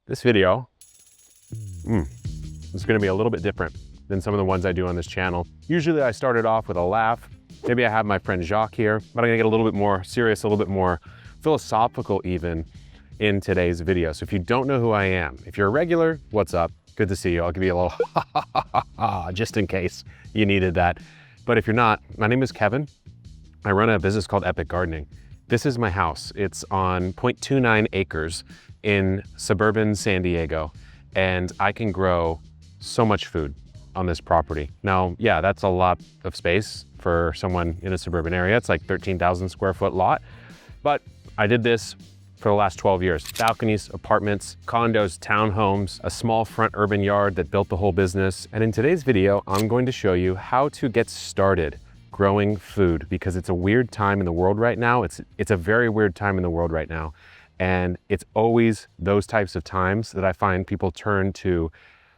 This video is gonna be a little bit different than some of the ones I do on this channel. Usually I started off with a laugh. Maybe I have my friend Jacques here, but I'm gonna get a little bit more serious, a little bit more philosophical even in today's video. So if you don't know who I am, if you're a regular, what's up? Good to see you. I'll give you a little ha ha ha ha ha, just in case you needed that. But if you're not, my name is Kevin. I run a business called Epic Gardening. This is my house. It's on 0.29 acres in suburban San Diego, and I can grow so much food on this property. Now, yeah, that's a lot of space for someone in a suburban area. It's like 13,000 square foot lot, but I did this for the last 12 years. Balconies, apartments, condos, townhomes, a small front urban yard that built the whole business. And in today's video, I'm going to show you how to get started growing food, because it's a weird time in the world right now. It's a very weird time in the world right now. And it's always those types of times that I find people turn to,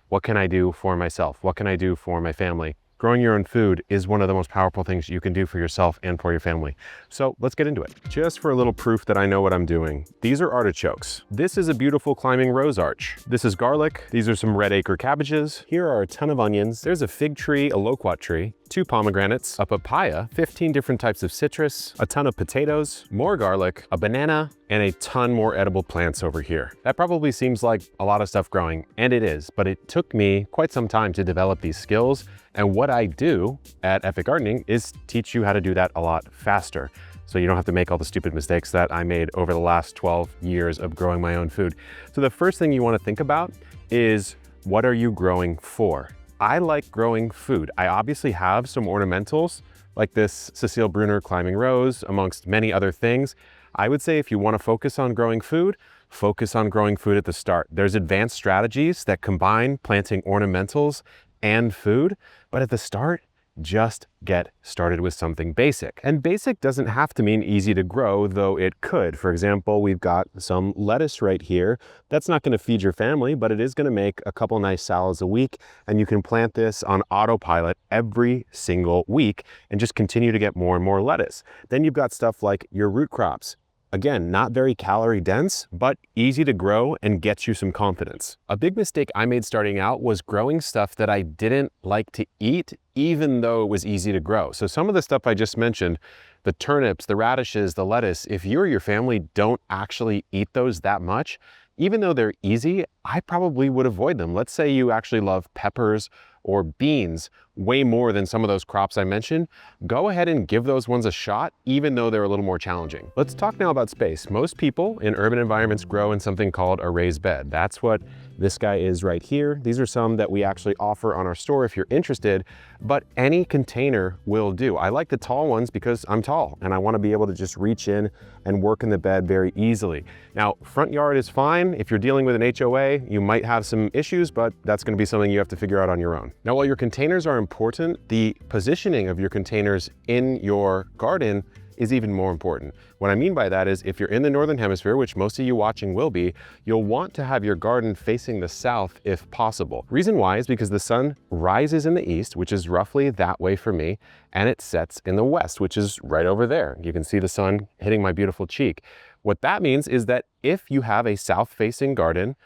what can I do for myself? What can I do for my family? Growing your own food is one of the most powerful things you can do for yourself and for your family. So let's get into it. Just for a little proof that I know what I'm doing, these are artichokes. This is a beautiful climbing rose arch. This is garlic. These are some red acre cabbages. Here are a ton of onions. There's a fig tree, a loquat tree, 2 pomegranates, a papaya, 15 different types of citrus, a ton of potatoes, more garlic, a banana, and a ton more edible plants over here. That probably seems like a lot of stuff growing, and it is, but it took me quite some time to develop these skills. And what I do at Epic Gardening is teach you how to do that a lot faster, so you don't have to make all the stupid mistakes that I made over the last 12 years of growing my own food. So the first thing you want to think about is, what are you growing for? I like growing food. I obviously have some ornamentals like this Cecile Brunner climbing rose, amongst many other things. I would say if you want to focus on growing food at the start. There's advanced strategies that combine planting ornamentals and food, but at the start, just get started with something basic. And basic doesn't have to mean easy to grow, though it could. For example, we've got some lettuce right here. That's not going to feed your family, but it is going to make a couple nice salads a week. And you can plant this on autopilot every single week and just continue to get more and more lettuce. Then you've got stuff like your root crops. Again, not very calorie dense, but easy to grow and gets you some confidence. A big mistake I made starting out was growing stuff that I didn't like to eat, even though it was easy to grow. So some of the stuff I just mentioned, the turnips, the radishes, the lettuce, if you or your family don't actually eat those that much, even though they're easy, I probably would avoid them. Let's say you actually love peppers or beans way more than some of those crops I mentioned. Go ahead and give those ones a shot, even though they're a little more challenging. Let's talk now about space. Most people in urban environments grow in something called a raised bed. That's what this guy is right here. These are some that we actually offer on our store if you're interested, but any container will do. I like the tall ones because I'm tall and I want to be able to just reach in and work in the bed very easily. Now, front yard is fine. If you're dealing with an HOA, you might have some issues, but that's going to be something you have to figure out on your own. Now, while your containers are important, the positioning of your containers in your garden is even more important. What I mean by that is, if you're in the Northern Hemisphere, which most of you watching will be, you'll want to have your garden facing the south if possible. Reason why is because the sun rises in the east, which is roughly that way for me, and it sets in the west, which is right over there. You can see the sun hitting my beautiful cheek. What that means is that if you have a south-facing garden,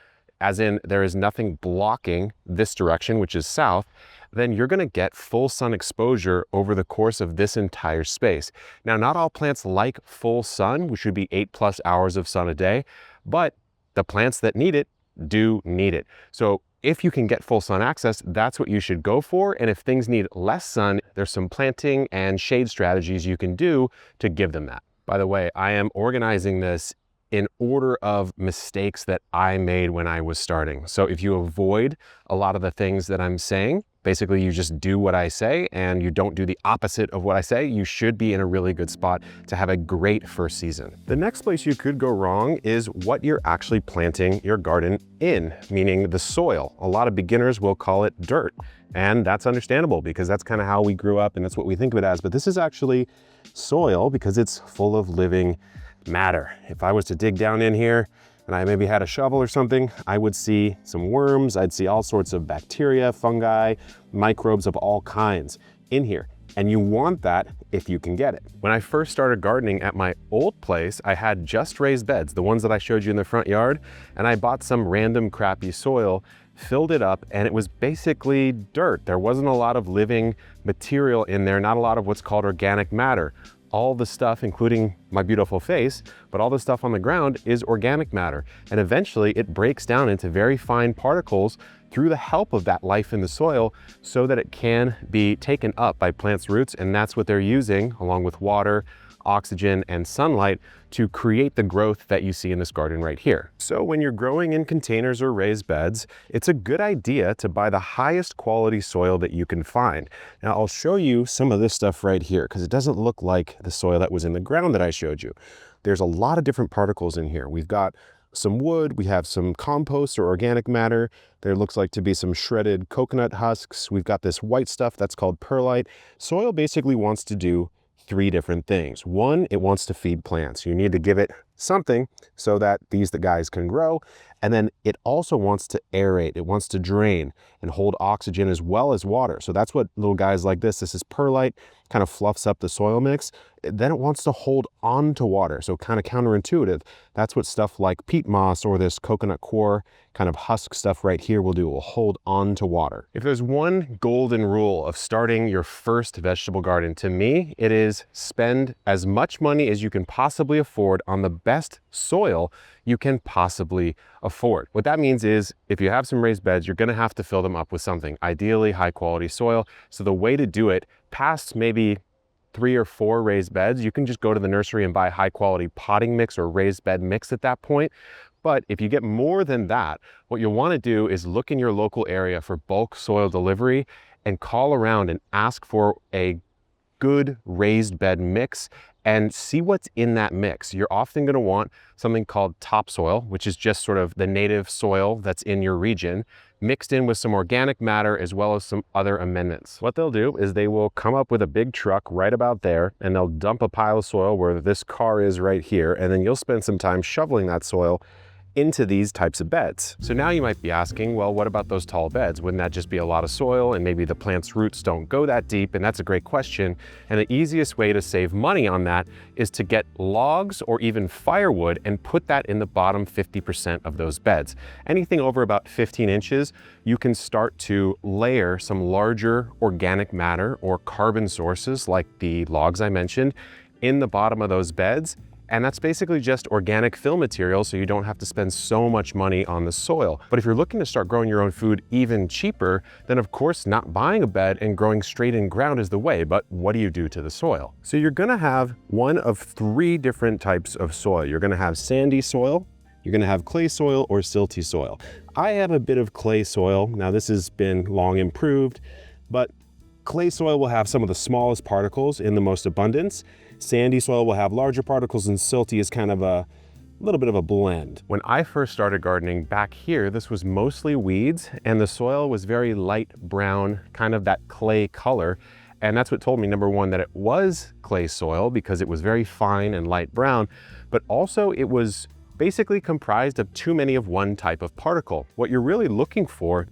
as in there is nothing blocking this direction, which is south, then you're going to get full sun exposure over the course of this entire space. Now, not all plants like full sun, which would be 8+ hours of sun a day, but the plants that need it do need it. So if you can get full sun access, that's what you should go for. And if things need less sun, there's some planting and shade strategies you can do to give them that. By the way, I am organizing this in order of mistakes that I made when I was starting. So if you avoid a lot of the things that I'm saying, basically you just do what I say and you don't do the opposite of what I say, you should be in a really good spot to have a great first season. The next place you could go wrong is what you're actually planting your garden in, meaning the soil. A lot of beginners will call it dirt, and that's understandable because that's kind of how we grew up and that's what we think of it as. But this is actually soil because it's full of living matter. If I was to dig down in here and I maybe had a shovel or something, I would see some worms, I'd see all sorts of bacteria, fungi, microbes of all kinds in here. And you want that if you can get it. When I first started gardening at my old place, I had just raised beds, the ones that I showed you in the front yard, and I bought some random crappy soil, filled it up, and it was basically dirt. There wasn't a lot of living material in there, not a lot of what's called organic matter. All the stuff, including my beautiful face, but all the stuff on the ground is organic matter. And eventually it breaks down into very fine particles through the help of that life in the soil so that it can be taken up by plants' roots. And that's what they're using, along with water, oxygen, and sunlight, to create the growth that you see in this garden right here. So when you're growing in containers or raised beds, it's a good idea to buy the highest quality soil that you can find. Now I'll show you some of this stuff right here because it doesn't look like the soil that was in the ground that I showed you. There's a lot of different particles in here. We've got some wood, we have some compost or organic matter. There looks like to be some shredded coconut husks. We've got this white stuff that's called perlite. Soil basically wants to do three different things. One, it wants to feed plants. You need to give it something so that the guys can grow. And then it also wants to aerate. It wants to drain and hold oxygen as well as water. So that's what little guys like this is perlite, kind of fluffs up the soil mix. Then it wants to hold on to water. So kind of counterintuitive. That's what stuff like peat moss or this coconut coir kind of husk stuff right here will do. It will hold on to water. If there's one golden rule of starting your first vegetable garden, to me, it is spend as much money as you can possibly afford on the best soil you can possibly afford. What that means is if you have some raised beds, you're gonna have to fill them up with something, ideally high quality soil. So the way to do it, past maybe 3 or 4 raised beds, you can just go to the nursery and buy high quality potting mix or raised bed mix at that point. But if you get more than that, what you'll want to do is look in your local area for bulk soil delivery and call around and ask for a good raised bed mix and see what's in that mix. You're often going to want something called topsoil, which is just sort of the native soil that's in your region, mixed in with some organic matter as well as some other amendments. What they'll do is they will come up with a big truck right about there and they'll dump a pile of soil where this car is right here, and then you'll spend some time shoveling that soil into these types of beds. So now you might be asking, well, what about those tall beds? Wouldn't that just be a lot of soil and maybe the plant's roots don't go that deep? And that's a great question. And the easiest way to save money on that is to get logs or even firewood and put that in the bottom 50% of those beds. Anything over about 15 inches, you can start to layer some larger organic matter or carbon sources like the logs I mentioned in the bottom of those beds. And that's basically just organic fill material, so you don't have to spend so much money on the soil. But if you're looking to start growing your own food even cheaper, then of course not buying a bed and growing straight in ground is the way, but what do you do to the soil? So you're gonna have one of 3 different types of soil. You're gonna have sandy soil, you're gonna have clay soil, or silty soil. I have a bit of clay soil. Now this has been long improved, but clay soil will have some of the smallest particles in the most abundance. Sandy soil will have larger particles, and silty is kind of a little bit of a blend. When I first started gardening back here, this was mostly weeds and the soil was very light brown, kind of that clay color. And that's what told me, number one, that it was clay soil because it was very fine and light brown, but also it was basically comprised of too many of one type of particle. What you're really looking for,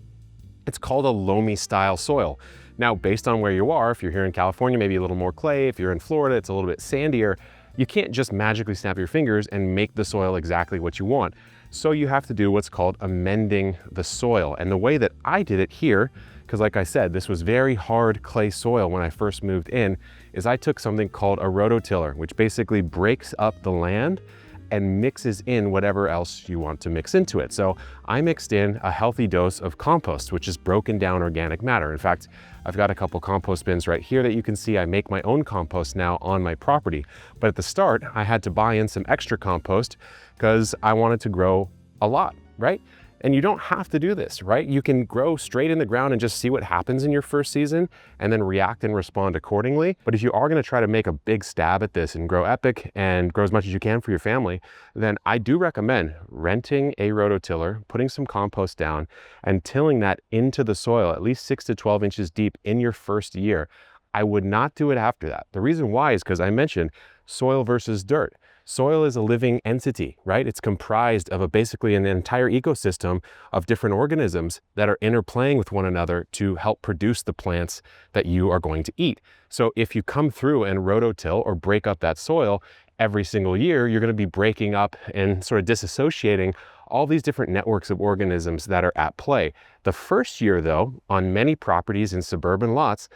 it's called a loamy style soil. Now, based on where you are, if you're here in California, maybe a little more clay. If you're in Florida, it's a little bit sandier. You can't just magically snap your fingers and make the soil exactly what you want. So you have to do what's called amending the soil. And the way that I did it here, because like I said, this was very hard clay soil when I first moved in, is I took something called a rototiller, which basically breaks up the land and mixes in whatever else you want to mix into it. So I mixed in a healthy dose of compost, which is broken down organic matter. In fact, I've got a couple compost bins right here that you can see. I make my own compost now on my property. But at the start, I had to buy in some extra compost because I wanted to grow a lot, right? And you don't have to do this, right? You can grow straight in the ground and just see what happens in your first season and then react and respond accordingly. But if you are gonna try to make a big stab at this and grow epic and grow as much as you can for your family, then I do recommend renting a rototiller, putting some compost down and tilling that into the soil at least 6 to 12 inches deep in your first year. I would not do it after that. The reason why is because I mentioned soil versus dirt. Soil is a living entity, right? It's comprised of basically an entire ecosystem of different organisms that are interplaying with one another to help produce the plants that you are going to eat. So if you come through and rototill or break up that soil every single year, you're going to be breaking up and sort of disassociating all these different networks of organisms that are at play. The first year, though, on many properties in suburban lots,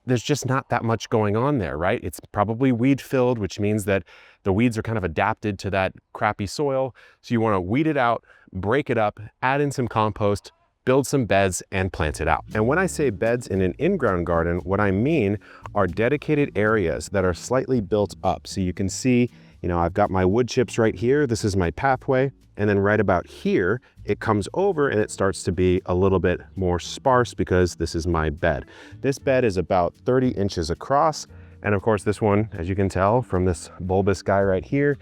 there's just not that much going on there, right? It's probably weed filled, which means that the weeds are kind of adapted to that crappy soil. So you want to weed it out, break it up, add in some compost, build some beds, and plant it out. And when I say beds in an in-ground garden, what I mean are dedicated areas that are slightly built up. So you can see, I've got my wood chips right here. This is my pathway. And then right about here, it comes over and it starts to be a little bit more sparse because this is my bed. This bed is about 30 inches across. And of course, this one, as you can tell from this bulbous guy right here,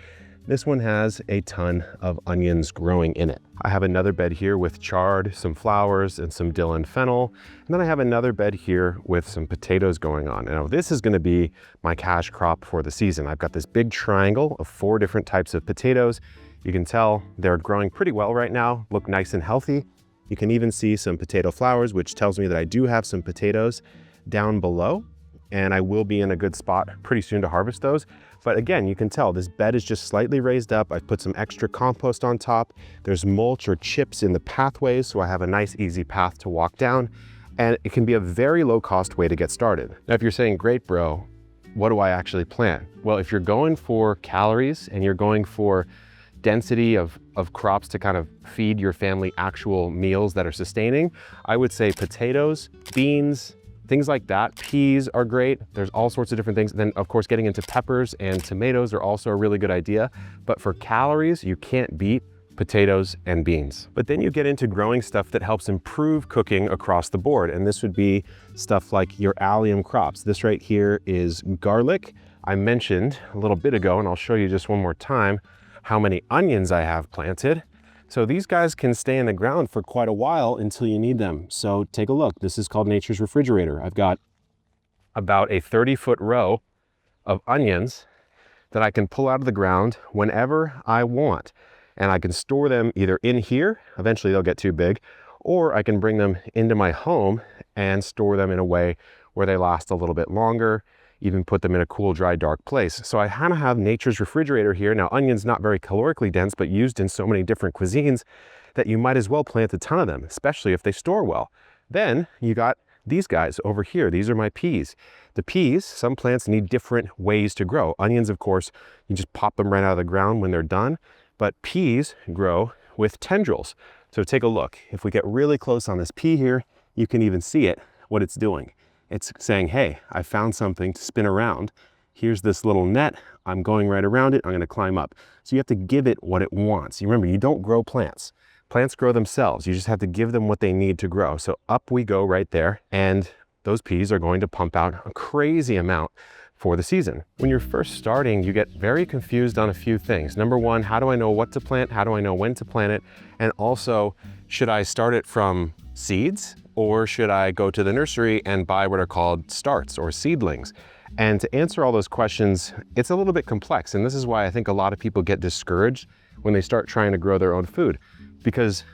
this one has a ton of onions growing in it. I have another bed here with chard, some flowers, and some dill and fennel. And then I have another bed here with some potatoes going on. Now this is gonna be my cash crop for the season. I've got this big triangle of 4 different types of potatoes. You can tell they're growing pretty well right now, look nice and healthy. You can even see some potato flowers, which tells me that I do have some potatoes down below, and I will be in a good spot pretty soon to harvest those. But again, you can tell this bed is just slightly raised up. I've put some extra compost on top. There's mulch or chips in the pathways, so I have a nice easy path to walk down, and it can be a very low cost way to get started. Now, if you're saying, great bro, what do I actually plant? Well, if you're going for calories and you're going for density of crops to kind of feed your family actual meals that are sustaining, I would say potatoes, beans, things like that. Peas are great. There's all sorts of different things. Then of course, getting into peppers and tomatoes are also a really good idea. But for calories, you can't beat potatoes and beans. But then you get into growing stuff that helps improve cooking across the board. And this would be stuff like your allium crops. This right here is garlic. I mentioned a little bit ago, and I'll show you just one more time, how many onions I have planted. So these guys can stay in the ground for quite a while until you need them. So take a look. This is called Nature's Refrigerator. I've got about a 30-foot row of onions that I can pull out of the ground whenever I want. And I can store them either in here, eventually they'll get too big, or I can bring them into my home and store them in a way where they last a little bit longer, even put them in a cool, dry, dark place. So I kind of have Nature's Refrigerator here. Now, onions not very calorically dense, but used in so many different cuisines that you might as well plant a ton of them, especially if they store well. Then you got these guys over here. These are my peas. The peas, some plants need different ways to grow. Onions, of course, you just pop them right out of the ground when they're done, but peas grow with tendrils. So take a look. If we get really close on this pea here, you can even see it, what it's doing. It's saying, hey, I found something to spin around. Here's this little net. I'm going right around it. I'm going to climb up. So you have to give it what it wants. You remember, you don't grow plants. Plants grow themselves. You just have to give them what they need to grow. So up we go right there. And those peas are going to pump out a crazy amount for the season. When you're first starting, you get very confused on a few things. Number one, how do I know what to plant? How do I know when to plant it? And also, should I start it from seeds, or should I go to the nursery and buy what are called starts or seedlings? And to answer all those questions, it's a little bit complex. And this is why I think a lot of people get discouraged when they start trying to grow their own food. Because,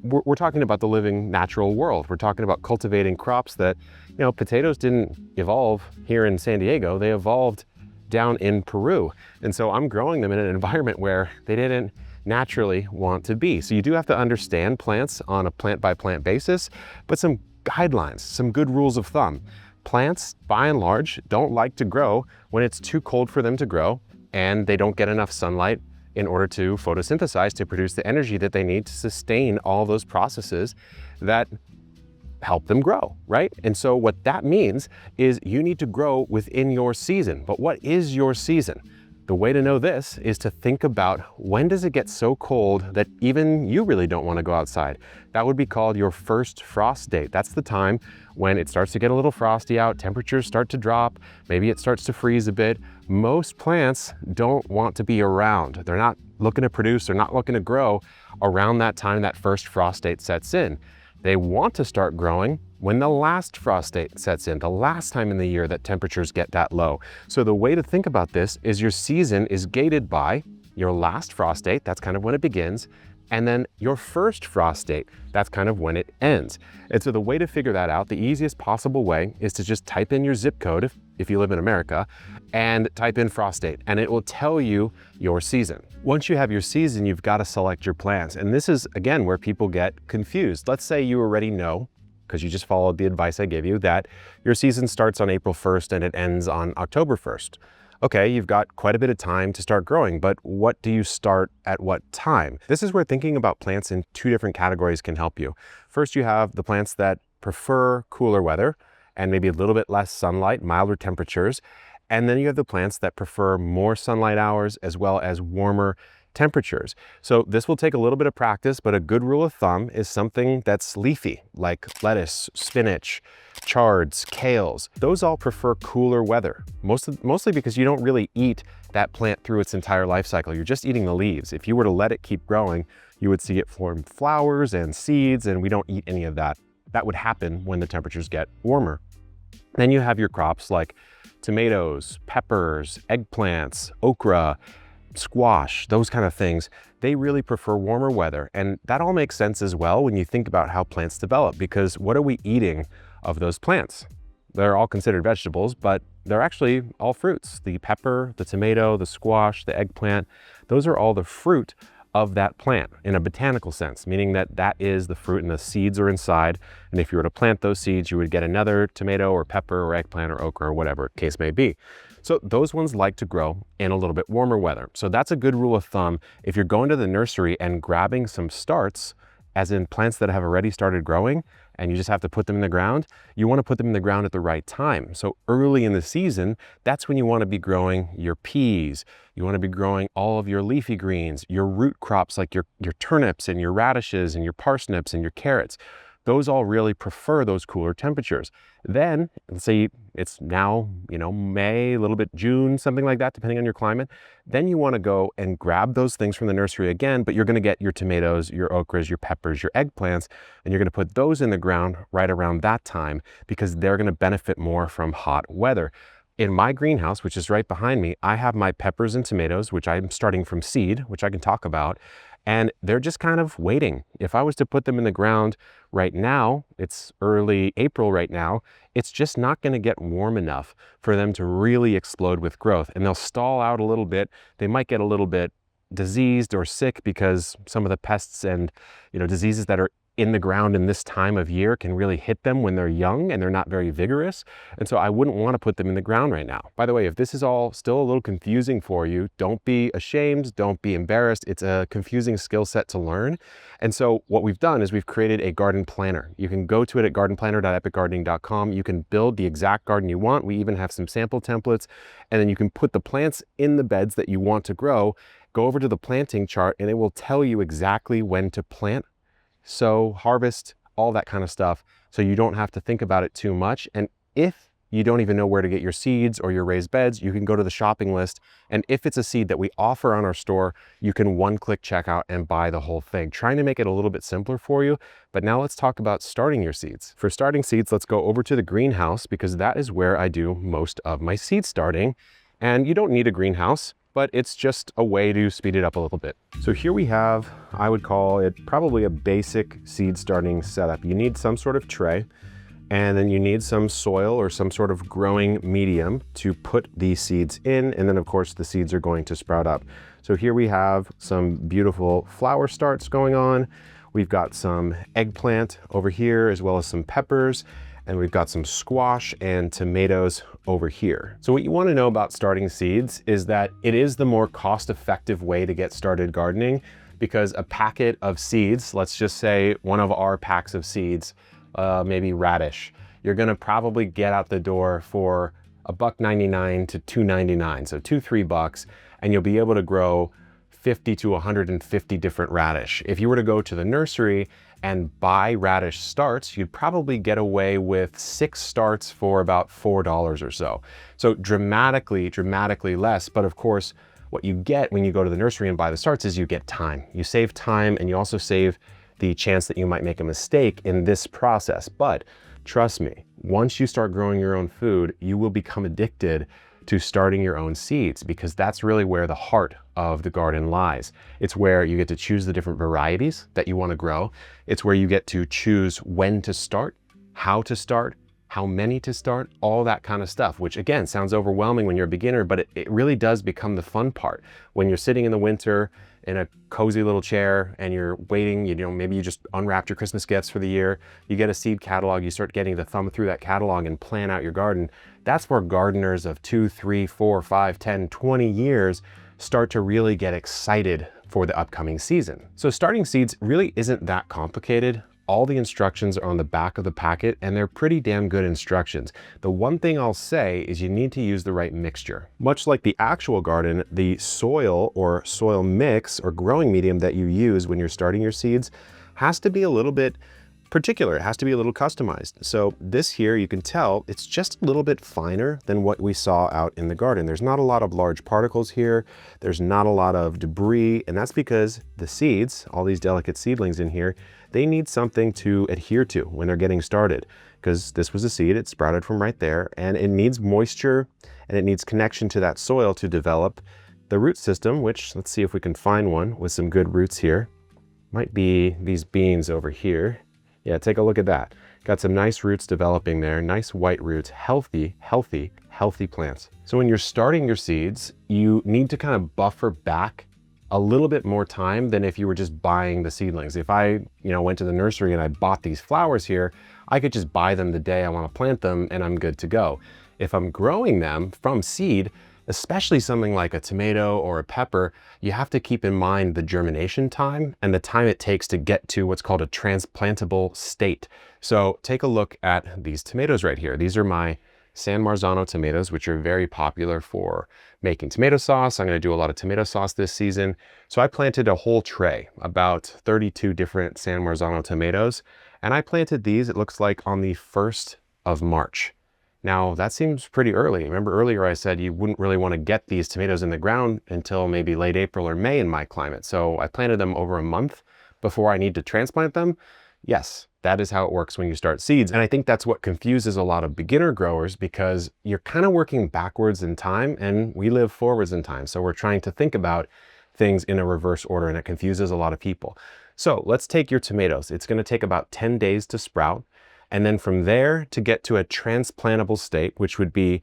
we're talking about the living natural world. We're talking about cultivating crops that, potatoes didn't evolve here in San Diego. They evolved down in Peru. And so I'm growing them in an environment where they didn't naturally want to be. So you do have to understand plants on a plant-by-plant basis, but some guidelines, some good rules of thumb. Plants, by and large, don't like to grow when it's too cold for them to grow and they don't get enough sunlight in order to photosynthesize to produce the energy that they need to sustain all those processes that help them grow, right? And so what that means is you need to grow within your season. But what is your season? The way to know this is to think about, when does it get so cold that even you really don't want to go outside? That would be called your first frost date. That's the time when it starts to get a little frosty out, temperatures start to drop, maybe it starts to freeze a bit. Most plants don't want to be around. They're not looking to produce, they're not looking to grow around that time that first frost date sets in. They want to start growing when the last frost date sets in, the last time in the year that temperatures get that low. So the way to think about this is your season is gated by your last frost date, that's kind of when it begins, and then your first frost date, that's kind of when it ends. And so the way to figure that out, the easiest possible way is to just type in your zip code, if you live in America, and type in frost date, and it will tell you your season. Once you have your season, you've got to select your plants. And this is, again, where people get confused. Let's say you already know, because you just followed the advice I gave you, that your season starts on April 1st and it ends on October 1st. Okay, you've got quite a bit of time to start growing, but what do you start at what time? This is where thinking about plants in two different categories can help you. First, you have the plants that prefer cooler weather and maybe a little bit less sunlight, milder temperatures. And then you have the plants that prefer more sunlight hours as well as warmer temperatures. So this will take a little bit of practice, but a good rule of thumb is something that's leafy, like lettuce, spinach, chards, kales. Those all prefer cooler weather, mostly because you don't really eat that plant through its entire life cycle. You're just eating the leaves. If you were to let it keep growing, you would see it form flowers and seeds, and we don't eat any of that. That would happen when the temperatures get warmer. Then you have your crops like tomatoes, peppers, eggplants, okra, squash, those kind of things. They really prefer warmer weather. And that all makes sense as well when you think about how plants develop, because what are we eating of those plants? They're all considered vegetables, but they're actually all fruits. The pepper, the tomato, the squash, the eggplant, those are all the fruit of that plant in a botanical sense, meaning that that is the fruit and the seeds are inside. And if you were to plant those seeds, you would get another tomato or pepper or eggplant or okra or whatever case may be. So those ones like to grow in a little bit warmer weather. So that's a good rule of thumb. If you're going to the nursery and grabbing some starts, as in plants that have already started growing, and you just have to put them in the ground, you want to put them in the ground at the right time. So early in the season, that's when you want to be growing your peas. You want to be growing all of your leafy greens, your root crops like your turnips and your radishes and your parsnips and your carrots. Those all really prefer those cooler temperatures. Then, let's say it's now, May, a little bit June, something like that, depending on your climate. Then you want to go and grab those things from the nursery again, but you're going to get your tomatoes, your okras, your peppers, your eggplants, and you're going to put those in the ground right around that time because they're going to benefit more from hot weather. In my greenhouse, which is right behind me, I have my peppers and tomatoes, which I'm starting from seed, which I can talk about, and they're just kind of waiting. If I was to put them in the ground right now, it's early April right now, it's just not going to get warm enough for them to really explode with growth. And they'll stall out a little bit. They might get a little bit diseased or sick because some of the pests and diseases that are in the ground in this time of year can really hit them when they're young and they're not very vigorous. And so I wouldn't want to put them in the ground right now. By the way, if this is all still a little confusing for you, don't be ashamed, don't be embarrassed. It's a confusing skill set to learn. And so what we've done is we've created a garden planner. You can go to it at gardenplanner.epicgardening.com. You can build the exact garden you want. We even have some sample templates, and then you can put the plants in the beds that you want to grow. Go over to the planting chart and it will tell you exactly when to plant, sow, harvest, all that kind of stuff. So you don't have to think about it too much. And if you don't even know where to get your seeds or your raised beds, you can go to the shopping list. And if it's a seed that we offer on our store, you can one-click checkout and buy the whole thing, trying to make it a little bit simpler for you. But now let's talk about starting your seeds. For starting seeds, let's go over to the greenhouse because that is where I do most of my seed starting. And you don't need a greenhouse, but it's just a way to speed it up a little bit. So here we have, I would call it probably a basic seed starting setup. You need some sort of tray, and then you need some soil or some sort of growing medium to put these seeds in. And then of course the seeds are going to sprout up. So here we have some beautiful flower starts going on. We've got some eggplant over here, as well as some peppers. And we've got some squash and tomatoes over here. So what you want to know about starting seeds is that it is the more cost-effective way to get started gardening, because a packet of seeds, let's just say one of our packs of seeds, maybe radish, you're going to probably get out the door for $1.99 to $2.99, so $2-3, and you'll be able to grow 50 to 150 different radish. If you were to go to the nursery and buy radish starts, you'd probably get away with 6 starts for about $4 or so. So dramatically less. But of course, what you get when you go to the nursery and buy the starts is you get time. You save time, and you also save the chance that you might make a mistake in this process. But trust me, once you start growing your own food, you will become addicted to starting your own seeds, because that's really where the heart of the garden lies. It's where you get to choose the different varieties that you want to grow. It's where you get to choose when to start, how many to start, all that kind of stuff, which again sounds overwhelming when you're a beginner, but it really does become the fun part. When you're sitting in the winter in a cozy little chair and you're waiting, maybe you just unwrapped your Christmas gifts for the year, you get a seed catalog, you start getting to thumb through that catalog and plan out your garden. That's where gardeners of 2, 3, 4, 5, 10, 20 years start to really get excited for the upcoming season. So starting seeds really isn't that complicated. All the instructions are on the back of the packet, and they're pretty damn good instructions. The one thing I'll say is you need to use the right mixture. Much like the actual garden, the soil or soil mix or growing medium that you use when you're starting your seeds has to be a little bit particular. It has to be a little customized. So this here, you can tell it's just a little bit finer than what we saw out in the garden. There's not a lot of large particles here. There's not a lot of debris, and that's because the seeds, all these delicate seedlings in here, they need something to adhere to when they're getting started, because this was a seed, it sprouted from right there, and it needs moisture and it needs connection to that soil to develop the root system, which let's see if we can find one with some good roots here. Might be these beans over here. Yeah, take a look at that. Got some nice roots developing there, nice white roots, healthy plants. So when you're starting your seeds, you need to kind of buffer back a little bit more time than if you were just buying the seedlings. If I, went to the nursery and I bought these flowers here, I could just buy them the day I want to plant them and I'm good to go. If I'm growing them from seed, especially something like a tomato or a pepper, you have to keep in mind the germination time and the time it takes to get to what's called a transplantable state. So take a look at these tomatoes right here. These are my San Marzano tomatoes, which are very popular for making tomato sauce. I'm going to do a lot of tomato sauce this season. So I planted a whole tray, about 32 different San Marzano tomatoes. And I planted these, it looks like, on the 1st of March. Now that seems pretty early. Remember earlier I said you wouldn't really want to get these tomatoes in the ground until maybe late April or May in my climate. So I planted them over a month before I need to transplant them. Yes, that is how it works when you start seeds. And I think that's what confuses a lot of beginner growers, because you're kind of working backwards in time and we live forwards in time. So we're trying to think about things in a reverse order, and it confuses a lot of people. So let's take your tomatoes. It's going to take about 10 days to sprout. And then from there to get to a transplantable state, which would be,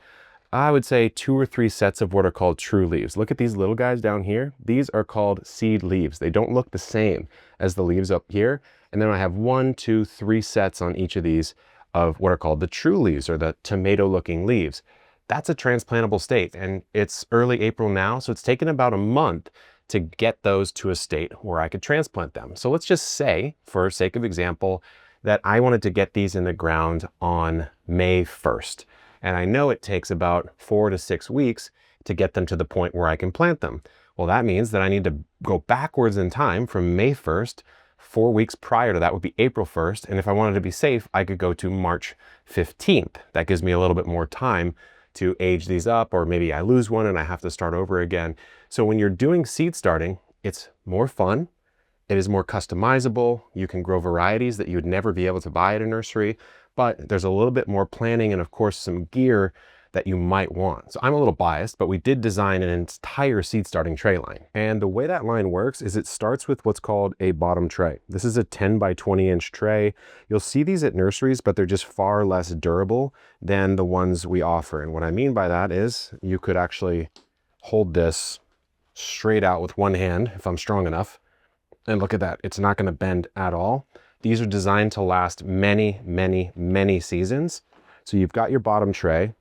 I would say, 2 or 3 sets of what are called true leaves. Look at these little guys down here. These are called seed leaves. They don't look the same as the leaves up here. And then I have 1, 2, 3 sets on each of these of what are called the true leaves, or the tomato looking leaves. That's a transplantable state. And it's early April now, so it's taken about a month to get those to a state where I could transplant them. So let's just say, for sake of example, that I wanted to get these in the ground on May 1st. And I know it takes about 4 to 6 weeks to get them to the point where I can plant them. Well, that means that I need to go backwards in time from May 1st. 4 weeks prior to that would be April 1st. And if I wanted to be safe, I could go to March 15th. That gives me a little bit more time to age these up, or maybe I lose one and I have to start over again. So when you're doing seed starting, it's more fun. It is more customizable. You can grow varieties that you would never be able to buy at a nursery, but there's a little bit more planning and of course some gear that you might want. So I'm a little biased, but we did design an entire seed starting tray line. And the way that line works is it starts with what's called a bottom tray. This is a 10 by 20 inch tray. You'll see these at nurseries, but they're just far less durable than the ones we offer. And what I mean by that is you could actually hold this straight out with one hand if I'm strong enough. And look at that, it's not gonna bend at all. These are designed to last many, many, many seasons. So you've got your bottom tray,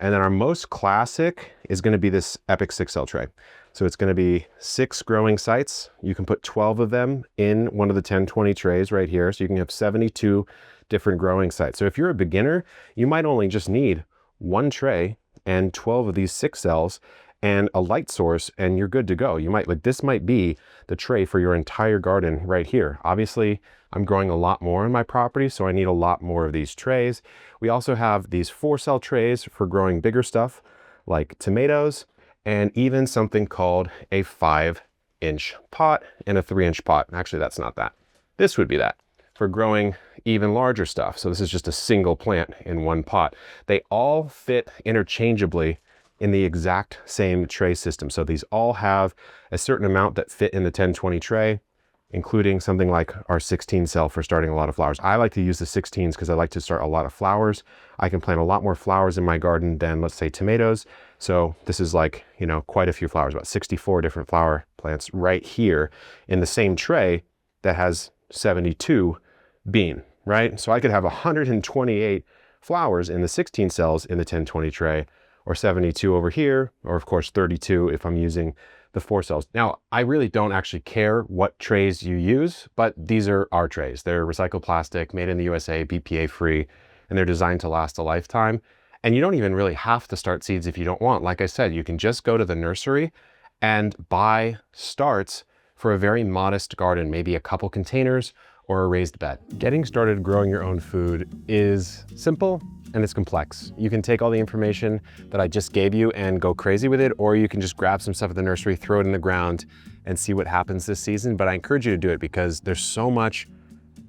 and then our most classic is gonna be this Epic 6L tray. So it's gonna be 6 growing sites. You can put 12 of them in one of the 1020 trays right here. So you can have 72 different growing sites. So if you're a beginner, you might only just need 1 tray and 12 of these 6Ls and a light source, and you're good to go. You might, like, this might be the tray for your entire garden right here. Obviously, I'm growing a lot more on my property, so I need a lot more of these trays. We also have these 4-cell trays for growing bigger stuff like tomatoes, and even something called a 5-inch pot and a 3-inch pot. Actually, that's not that. This would be that for growing even larger stuff. So this is just a single plant in one pot. They all fit interchangeably in the exact same tray system. So these all have a certain amount that fit in the 10-20 tray, including something like our 16 cell for starting a lot of flowers. I like to use the 16s because I like to start a lot of flowers. I can plant a lot more flowers in my garden than, let's say, tomatoes. So this is like, you know, quite a few flowers, about 64 different flower plants right here in the same tray that has 72 bean, right? So I could have 128 flowers in the 16 cells in the 10-20 tray, or 72 over here, or of course 32 if I'm using the 4 cells. Now, I really don't actually care what trays you use, but these are our trays. They're recycled plastic, made in the USA, BPA free, and they're designed to last a lifetime. And you don't even really have to start seeds if you don't want. Like I said, you can just go to the nursery and buy starts for a very modest garden, maybe a couple containers or a raised bed. Getting started growing your own food is simple and it's complex. You can take all the information that I just gave you and go crazy with it, or you can just grab some stuff at the nursery, throw it in the ground and see what happens this season. But I encourage you to do it because there's so much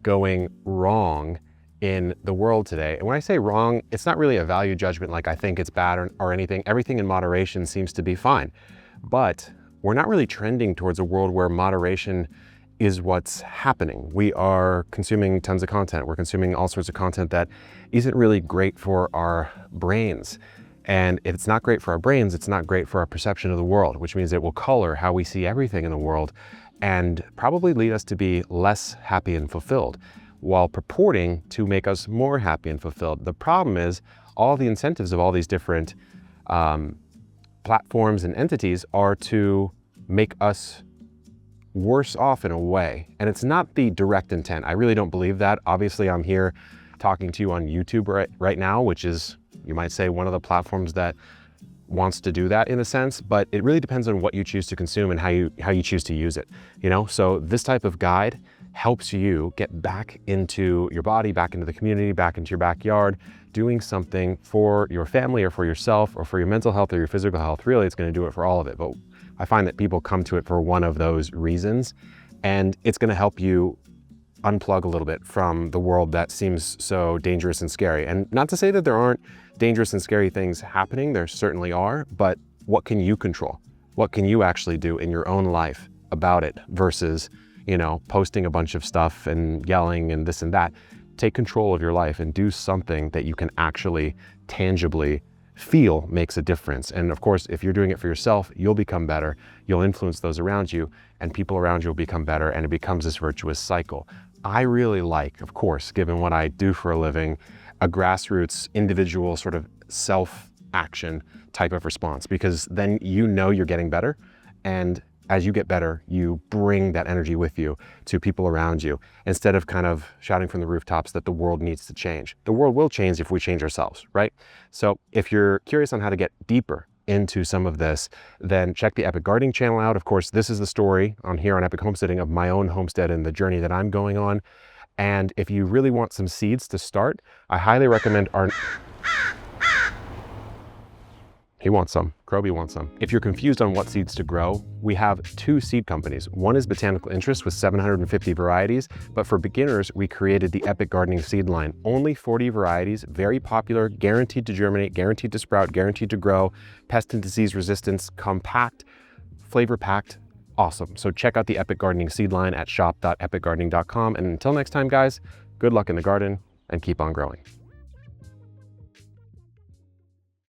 going wrong in the world today. And when I say wrong, it's not really a value judgment like I think it's bad or anything. Everything in moderation seems to be fine. But we're not really trending towards a world where moderation is what's happening. We are consuming tons of content. We're consuming all sorts of content that isn't really great for our brains. And if it's not great for our brains, it's not great for our perception of the world, which means it will color how we see everything in the world and probably lead us to be less happy and fulfilled while purporting to make us more happy and fulfilled. The problem is all the incentives of all these different platforms and entities are to make us worse off in a way. And it's not the direct intent. I really don't believe that. Obviously, I'm here talking to you on YouTube right now, which is, you might say, one of the platforms that wants to do that in a sense, but it really depends on what you choose to consume and how you choose to use it. You know, so this type of guide helps you get back into your body, back into the community, back into your backyard, doing something for your family or for yourself or for your mental health or your physical health. Really, it's going to do it for all of it. But I find that people come to it for one of those reasons, and it's going to help you unplug a little bit from the world that seems so dangerous and scary. And not to say that there aren't dangerous and scary things happening, there certainly are, but what can you control? What can you actually do in your own life about it versus, you know, posting a bunch of stuff and yelling and this and that? Take control of your life and do something that you can actually tangibly feel makes a difference. And of course, if you're doing it for yourself, you'll become better, you'll influence those around you, and people around you will become better, and it becomes this virtuous cycle. I really like, of course, given what I do for a living, a grassroots, individual sort of self-action type of response, because then you know you're getting better, and as you get better, you bring that energy with you to people around you instead of kind of shouting from the rooftops that the world needs to change. The world will change if we change ourselves, right? So if you're curious on how to get deeper into some of this, then check the Epic Gardening channel out. Of course, this is the story on here on Epic Homesteading of my own homestead and the journey that I'm going on. And if you really want some seeds to start, I highly recommend our... He wants some. Kroby wants some. If you're confused on what seeds to grow, we have 2 seed companies. One is Botanical Interest with 750 varieties, but for beginners, we created the Epic Gardening seed line. Only 40 varieties, very popular, guaranteed to germinate, guaranteed to sprout, guaranteed to grow, pest and disease resistance, compact, flavor packed, awesome. So check out the Epic Gardening seed line at shop.epicgardening.com. And until next time, guys, good luck in the garden and keep on growing.